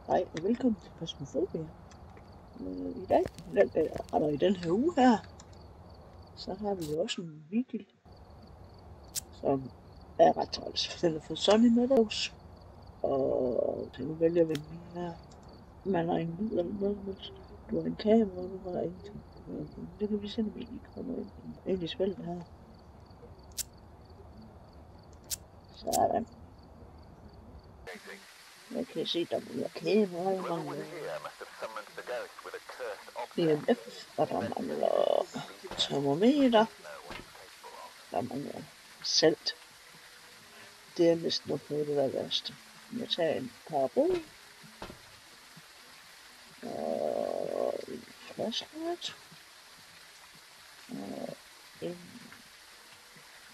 Hej og velkommen til Phasmophobia. I den her uge her, så har vi jo også en video, som er ret træls. Den er fra Sunny Meadows, og nu vælger vi den her. Man har en lyd eller noget, mens du har en kamera, og du har en ting. Det kan vi se, når vi lige kommer ind i spillet her. Sådan. Jeg kan se, der mangler kamera, der mangler EMF, og der mangler termometer, der mangler salt. Det er næsten nok noget af det der værste. Jeg tager en parabol og en flashlight og en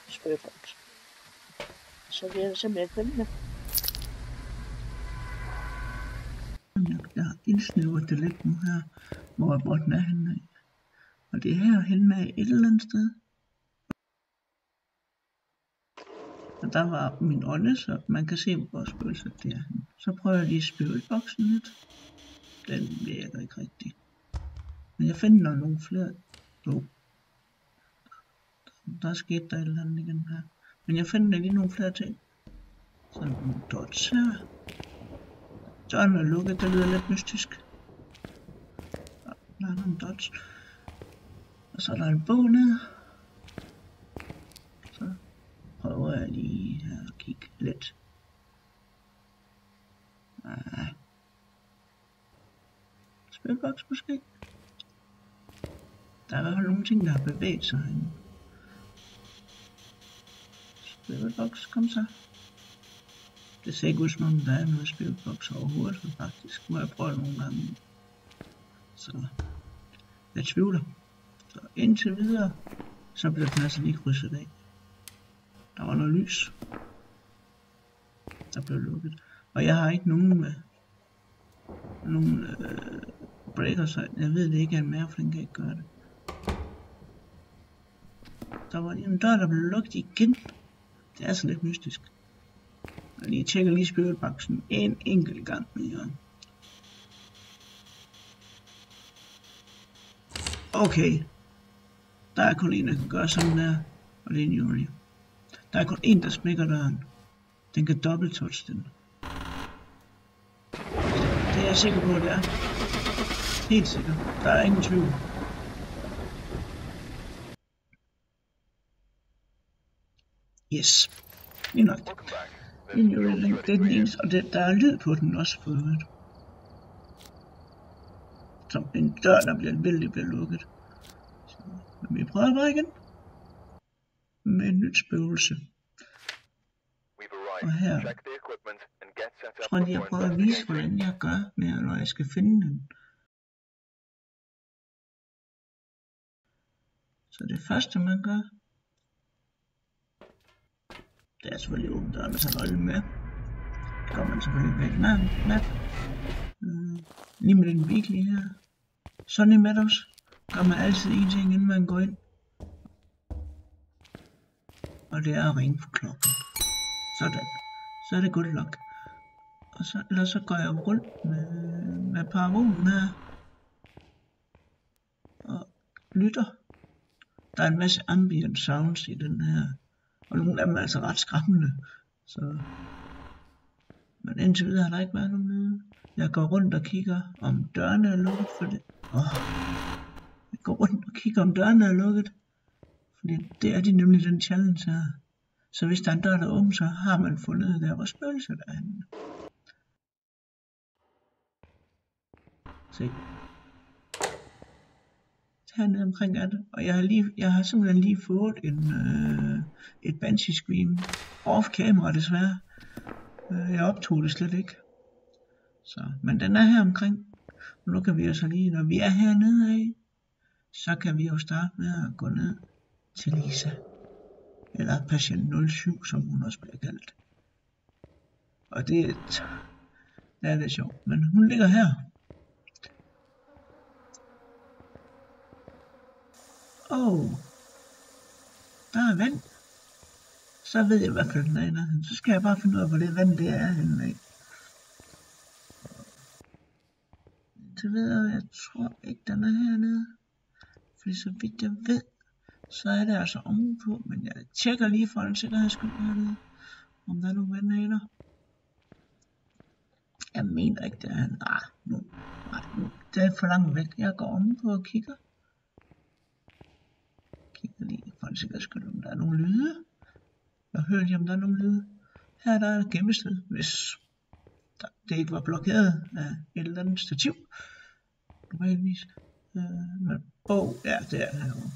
spraybox. Så det er simpelthen spændende. Jeg har indsnævret det lidt nu her, hvor den er henne af. Og det er her henne af et eller andet sted. Og der var min ånde, så man kan se, hvor spøgelset det er henne. Så prøver jeg lige spøgelsboksen lidt. Den virker ikke rigtigt. Men jeg finder nogle flere. Der skete der et eller andet igen her. Men jeg finder lige nogle flere ting. Så nogle dots her. Døren er lukket, det lyder lidt mystisk. Der er nogle dots. Og så er der en bog nede. Så prøver jeg lige her at kigge lidt. Spilboks måske? Der er i hvert fald nogle ting, der har bevæget sig herinde. Spilboks, kom så. Det ser ikke ud som om der er noget spilboks overhovedet, faktisk. Må jeg prøve nogle gange. Så jeg tvivler. Så indtil videre, så bliver den altså lige krydset af. Der var noget lys. Der blev lukket. Og jeg har ikke nogen breaker, så jeg ved det ikke, at Mærfling kan ikke gøre det. Der var lige en dør, der blev lukket igen. Det er så lidt mystisk. Og lige tjekker lige spøgelboksen en enkelt gang mere. Okay. Der er kun en, der kan gøre sådan der. Og det er en Yuri. Der er kun en, der smækker døren. Den kan dobbelt-touch den. Det er jeg sikker på, det er. Helt sikker. Der er ingen tvivl. Yes. Lige nok. Det er den eneste, og der er lyd på den også for øvrigt. Som en dør, der bliver lukket. Så vi prøver bare igen. Med et nyt spøgelse. Og her tror jeg, jeg prøver at vise, hvordan jeg gør med, når jeg skal finde den. Så det første man gør, det er selvfølgelig åbent døren og tage nøglen med. Det går man selvfølgelig væk nat. Lige med den weekly her. Sunny Meadows gør man altid en ting, inden man går ind. Og det er at ringe på klokken. Sådan. Så er det good luck. Og så går jeg rundt med parabolen her. Og lytter. Der er en masse ambient sounds i den her. Og nogle af dem er altså ret skræmmende. Så. Men indtil videre har der ikke været nogen lyde. Jeg går rundt og kigger, om dørene er lukket for det. Jeg går rundt og kigger, om dørene er lukket. Fordi det er de nemlig den challenge her. Så hvis der er en dør, der er åben, så har man fundet der, hvor spøgelser der er henne. Se. Hernede omkring er det. Og jeg har simpelthen lige fået et Banshee Scream. Off camera desværre. Jeg optog det slet ikke. Så, men den er her omkring. Og nu kan vi jo så lige, når vi er hernede af, så kan vi jo starte med at gå ned til Lisa. Eller patient 07, som hun også bliver kaldt. Og det er lidt sjovt. Men hun ligger her. Der er vand. Så ved jeg i hvert fald den er. Så skal jeg bare finde ud af, hvor det vand det er henne af. det ved jeg tror ikke, den er hernede. Fordi så vidt jeg ved, så er det altså ovenpå, men jeg tjekker lige for en sikkerheds skyld hernede, om der er nogle granater. Jeg mener ikke, det er nu. Det er for langt væk. Jeg går ovenpå og kigger. Kigger lige for en sikkerheds skyld, om der er nogle lyde. Jeg hører lige, om der er nogle lyde. Her der er et gemmested, hvis det ikke var blokeret af et eller andet stativ. Normalvis. Men ja, det er det herovre.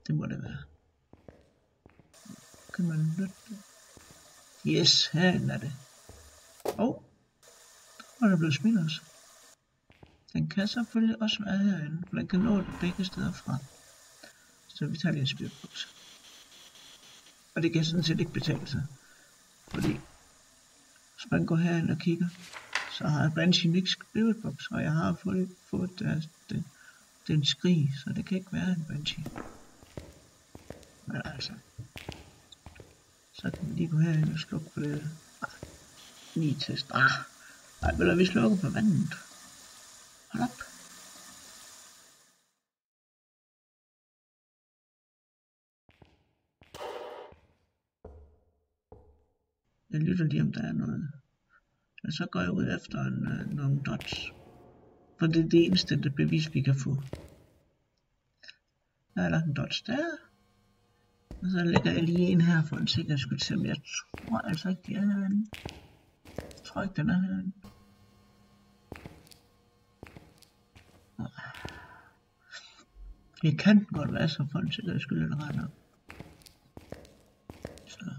Det må det være. Kan man lytte det? Yes, herinde er det. Der var der blevet smidt også. Den kan selvfølgelig også være herinde, for den kan nå det begge steder fra. Så vi tager lige en spiritbox. Og det kan sådan set ikke betale sig. Fordi hvis man går herind og kigger, så har Banshee ikke spiritbox, og jeg har fået den skrig, så det kan ikke være en Banshee. Men altså, så kan vi lige gå herind og slukke på det. Lige test. Eller vi slukker på vandet. Hold op. Jeg lytter lige om der er noget. Og så går jeg ud efter nogle dots. For det er det eneste bevis vi kan få. Der er lagt en dots der. Og så lægger jeg lige en her for en sikkerheds skyld, selvom jeg tror altså ikke, de er herinde. Jeg tror ikke, den er herinde. Det kan godt være så for en sikkerheds skyld, eller ret nok. Så.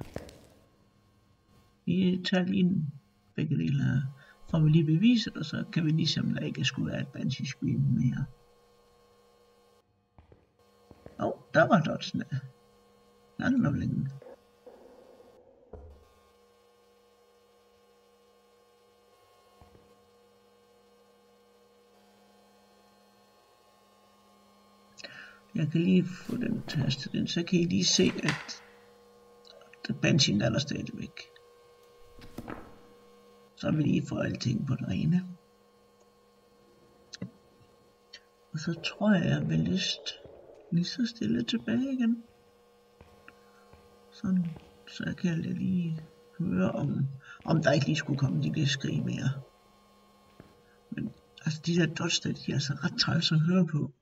Vi tager lige begge dele her. Får vi lige beviset, og så kan vi lige se, om der ikke skulle være et Banshee Scream mere. Der var dotsen der. Langt om længe. Jeg kan lige få den tastet ind, så kan I lige se, at Banshee er der stadigvæk. Så vil I få alting på det rene. Og så tror jeg vil lige så stille tilbage igen. Sådan, så kan jeg lige høre, om der ikke lige skulle komme de der skrig mere. Men altså de der dots, de er altså ret træls at høre på.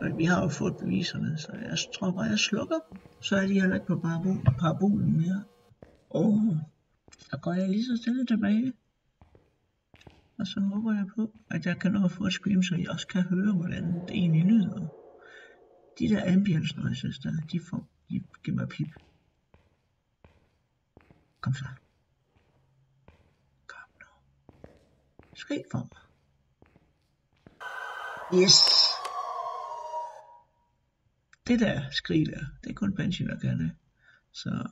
Men vi har jo fået beviserne, så jeg tror bare, jeg slukker dem. Så er de heller ikke på parabolen mere. Så går jeg lige så stille tilbage. Og så håber jeg på, at jeg kan nå at få et scream, så I også kan høre, hvordan det egentlig lyder. De der ambience noises der, de giver mig pip. Kom så. Kom nu. Skrig for mig. Yes! Det der skrig der, det er kun Banshee, der kan det. Så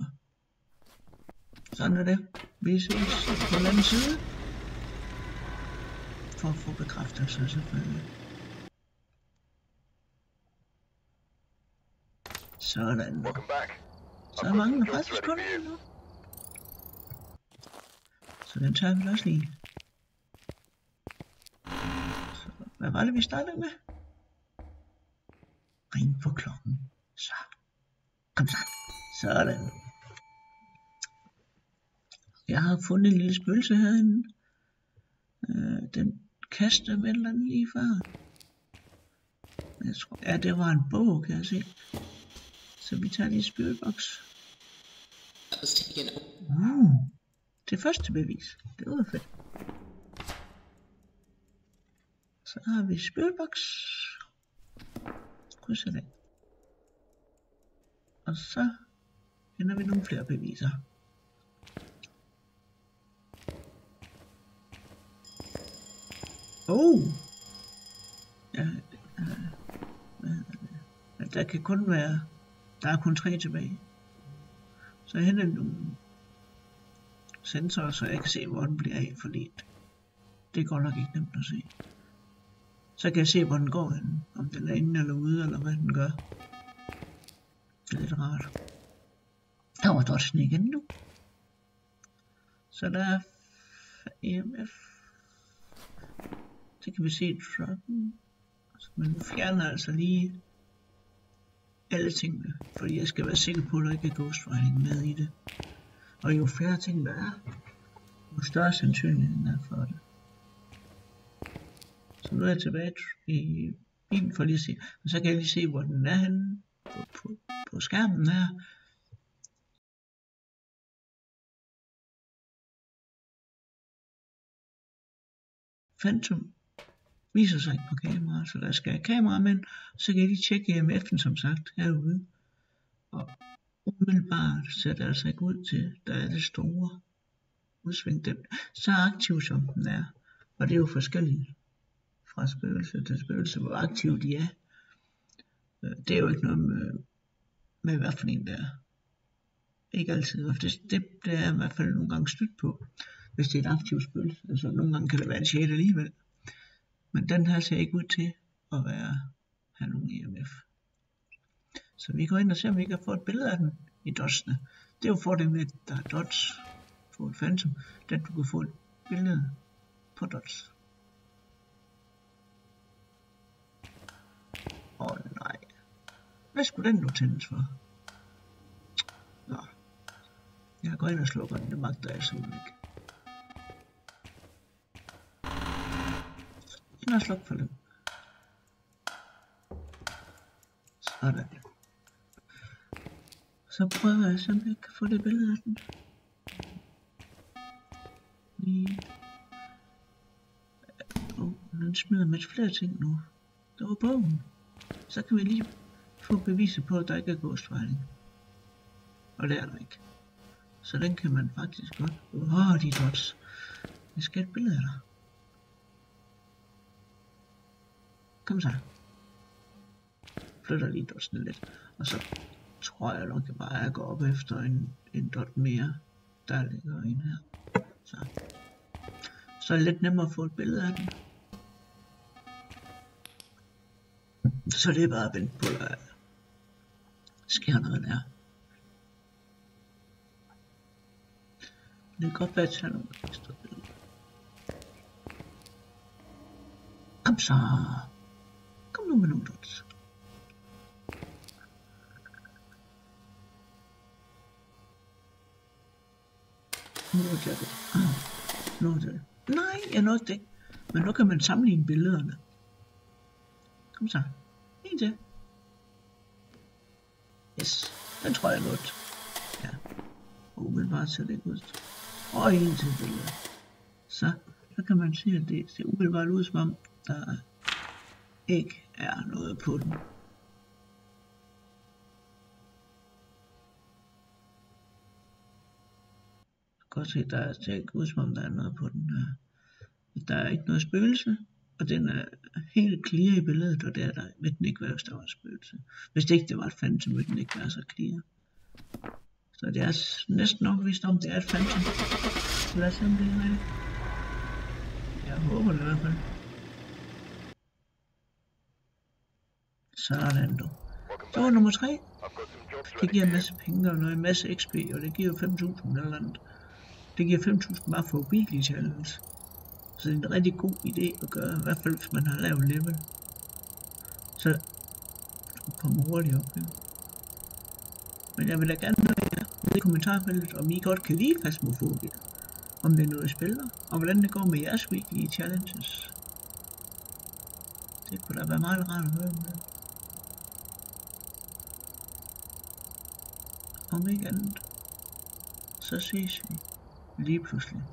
sådan er det. Vi ses på den anden side. For at få bekræftelse selvfølgelig. Sådan. Så mangler faktisk kun en nu. Så den tager vi også lige. Så, hvad var det vi startede med? Ring på klokken. Så. Kom så. Sådan. Jeg har fundet en lille spøgelse herinde. Den kastede med eller andet lige før. Jeg tror, ja, det var en bog, kan jeg se. Så vi tager lige spiritbox. Det første bevis. Det var fedt. Så har vi spiritbox. Krydser det. Og så finder vi nogle flere beviser. Ja, der kan kun være, der er kun 3 tilbage. Så jeg henter nogle sensorer, så jeg kan se, hvor den bliver af, fordi det går nok ikke nemt at se. Så kan jeg se, hvor den går hen, om den er inde eller ude, eller hvad den gør. Det er lidt rart. Der var dotsen igen nu. Så der er EMF Det kan vi se i trucken. Men nu fjerner jeg altså lige alle tingene, fordi jeg skal være sikker på, at der ikke er ghostwriting med i det. Og jo flere ting der er, jo større sandsynligheden er for det. Så nu er jeg tilbage i bilen for lige at se, og så kan jeg lige se, hvor den er henne på skærmen her. Phantom viser sig ikke på kamera, så der skal kamera med, så kan jeg lige tjekke EMF'en som sagt herude. Og umiddelbart ser det altså ikke ud til, der er det store udsving. Den så aktiv som den er, og det er jo forskelligt fra spøgelse til spøgelse, hvor aktiv de er. Det er jo ikke noget med hvad for en der er. Ikke altid, og det er i hvert fald nogle gange stødt på, hvis det er et aktivt spøgelse. Altså nogle gange kan det være en shade alligevel. Men den her ser ikke ud til at have nogen EMF. Så vi går ind og ser, om vi kan få et billede af den i dotsene. Det er jo for det med, at der er dots på et Phantom, at du kan få et billede på dots. Nej. Hvad skulle den nu tændes for? Nå. Jeg går ind og slukker den, det magter jeg simpelthen ikke. Ind og sluk for den. Sådan. Så prøver jeg simpelthen ikke at få det billede af den. Lige. Den smider med flere ting nu. Der var bogen. Så kan vi lige få beviset på, at der ikke er ghostwriting. Og det er der ikke. Så den kan man faktisk godt. De dots. Jeg skal have et billede af dig. Kom så. Flytter lige dotsene lidt. Og så tror jeg nok bare, at jeg går op efter en dot mere. Der ligger en her. Så er det lidt nemmere at få et billede af den. Så det er bare at vente på, at der sker noget der. Det kan godt være, at tage nogle ekstra billeder. Kom så. Kom nu med nogle dots. Nu er det. Nu er det. Nej, jeg nåede det. Men nu kan man sammenligne billederne. Kom så. En til. Yes. Den tror jeg godt. Ja. Og umiddelbart ser det ikke ud. Og en til billede. Så kan man se, at det ser umiddelbart ud, som om der ikke er noget på den. Godt se, der ser ikke ud, som om der er noget på den. Der er ikke noget spøgelse, og den er helt clear i billedet, og der vil den ikke være, hvis der var et spøgelse. Hvis det ikke var et Phantom, så vil den ikke være så clear. Så det er næsten nok vist om, det er et Phantom. Så lad os se, om det er rigtigt. Jeg håber det i hvert fald. Sådan du. Så var nummer 3. Det giver en masse penge og en masse XP, og det giver 5.000 eller andet. Det giver 5.000 bare for weekly challenge. Så det er en rigtig god idé at gøre, i hvert fald hvis man har lavet level. Så du kommer hurtigt op her. Men jeg vil da gerne høre jer i kommentarfeltet, om I godt kan lide Phasmophobia. Om det er noget, I spiller, og hvordan det går med jeres weekly challenges. Det kunne da være meget rart at høre om det. Om ikke andet, så ses vi lige pludselig.